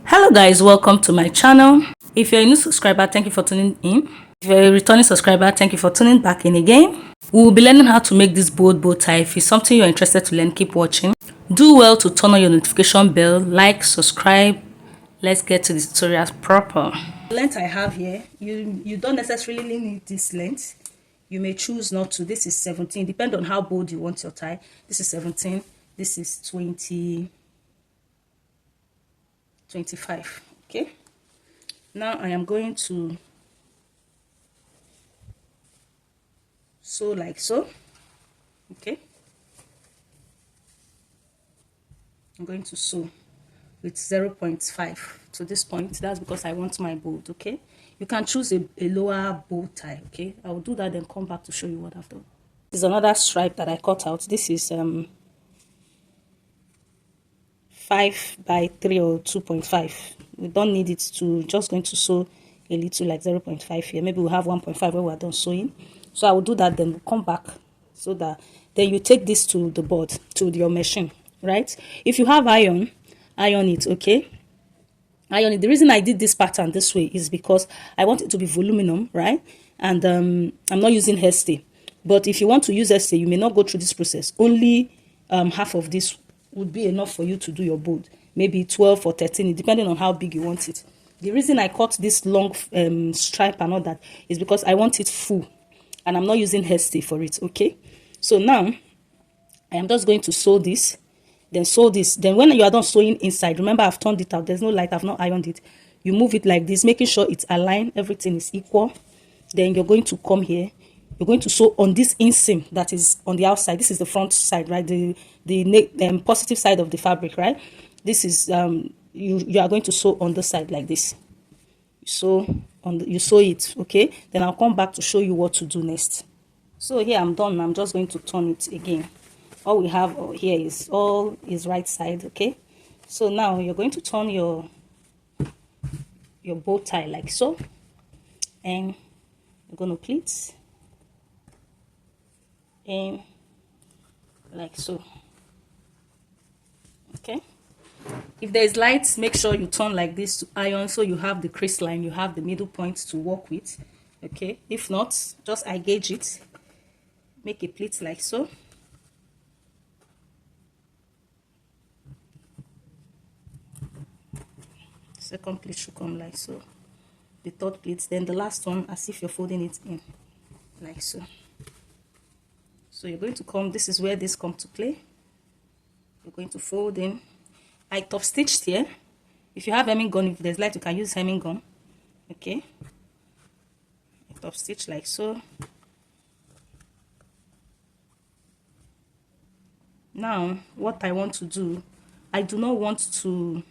Hello guys, welcome to my channel. If you're a new subscriber, thank you for tuning in. If you're a returning subscriber, thank you for tuning back in again. We will be learning how to make this bold bow tie. If it's something you're interested to learn, keep watching. Do well to turn on your notification bell, like, subscribe. Let's get to the tutorial proper. The length I have here, you don't necessarily need this length. You may choose not to. This is 17, depend on how bold you want your tie. This is 17, this is 20, 25. Okay, now I am going to sew like so. Okay, I'm going to sew with 0.5 to this point. That's because I want my bold. Okay, you can choose a lower bow tie. Okay, I will do that, then come back to show you what I've done. This is another stripe that I cut out. This is 5 by 3 or 2.5. We don't need it to, just going to sew a little like 0.5 here. Maybe we'll have 1.5 when we're done sewing. So I will do that, then we'll come back, so that then you take this to the board, to your machine, right? If you have iron it. Okay, iron it. The reason I did this pattern this way is because I want it to be voluminous, right? And I'm not using hairstay. But if you want to use hairstay, you may not go through this process. Only half of this would be enough for you to do your board. Maybe 12 or 13, depending on how big you want it. The reason I cut this long stripe and all that is because I want it full, and I'm not using hairstay for it. Okay, so now I am just going to sew this, then sew this. Then when you are done sewing inside, remember I've turned it out, there's no light, I've not ironed it. You move it like this, making sure it's aligned, everything is equal. Then you're going to come here, you're going to sew on this inseam that is on the outside. This is the front side, right? The positive side of the fabric, right? This is you are going to sew on the side like this. You sew it. Okay, then I'll come back to show you what to do next. So here I'm done. I'm just going to turn it again. All we have here is all is right side. Okay, so now you're going to turn your bow tie like so, and you're going to pleat and like so. Okay, if there is light, make sure you turn like this to iron, so you have the crease line, you have the middle point to work with. Okay, if not, just I gauge it, make a pleat like so. Second pleat should come like so, the third pleat, then the last one as if you're folding it in like so. So you're going to come, this is where this comes to play. You're going to fold in. I top stitched here. If you have hemming gun, if there's light, you can use hemming gun. Okay, I top stitch like so. Now what I want to do, I do not want to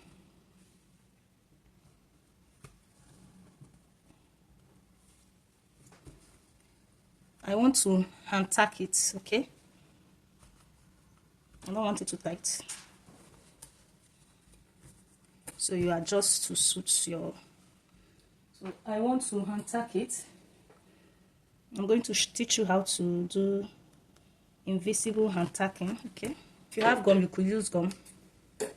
hand tack it. Okay, I don't want it too tight, so you adjust to suit your. So I want to hand tack it. I'm going to teach you how to do invisible hand tacking. Okay, if you have gum, you could use gum. You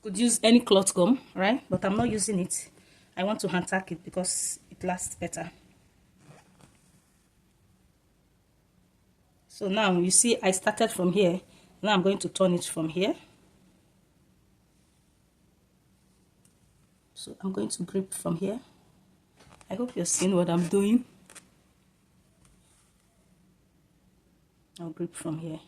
could use any cloth gum, right? But I'm not using it. I want to hand tack it because it lasts better. So now you see I started from here. Now I'm going to turn it from here. So I'm going to grip from here. I hope you're seeing what I'm doing. I'll grip from here.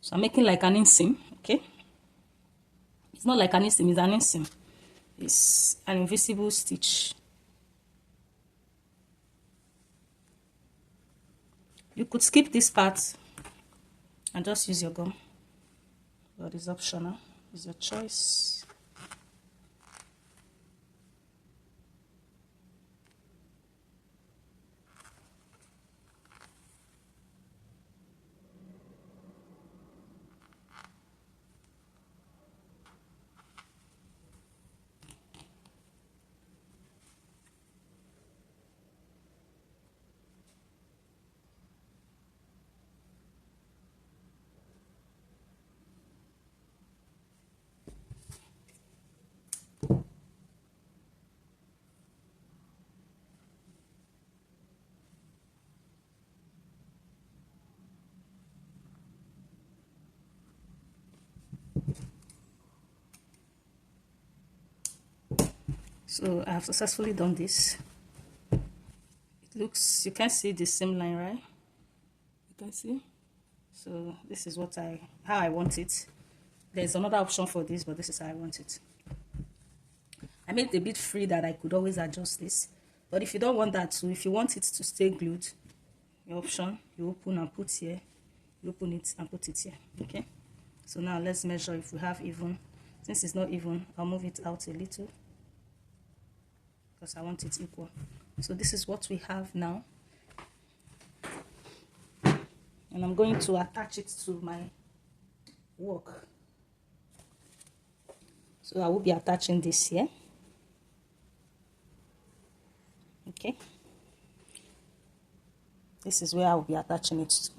So I'm making like an inseam. Okay, it's not like an inseam, it's an inseam. It's an invisible stitch. You could skip this part and just use your gum, but it's optional, it's your choice. So I have successfully done this. It looks, you can see the seam line, right? You can see. So this is how I want it. There's another option for this, but this is how I want it. I made it a bit free that I could always adjust this. But if you don't want that to, if you want it to stay glued, your option, you open and put here. You open it and put it here. Okay. So now let's measure if we have even. Since it's not even, I'll move it out a little because I want it equal. So this is what we have now. And I'm going to attach it to my work. So I will be attaching this here. Okay. This is where I will be attaching it to.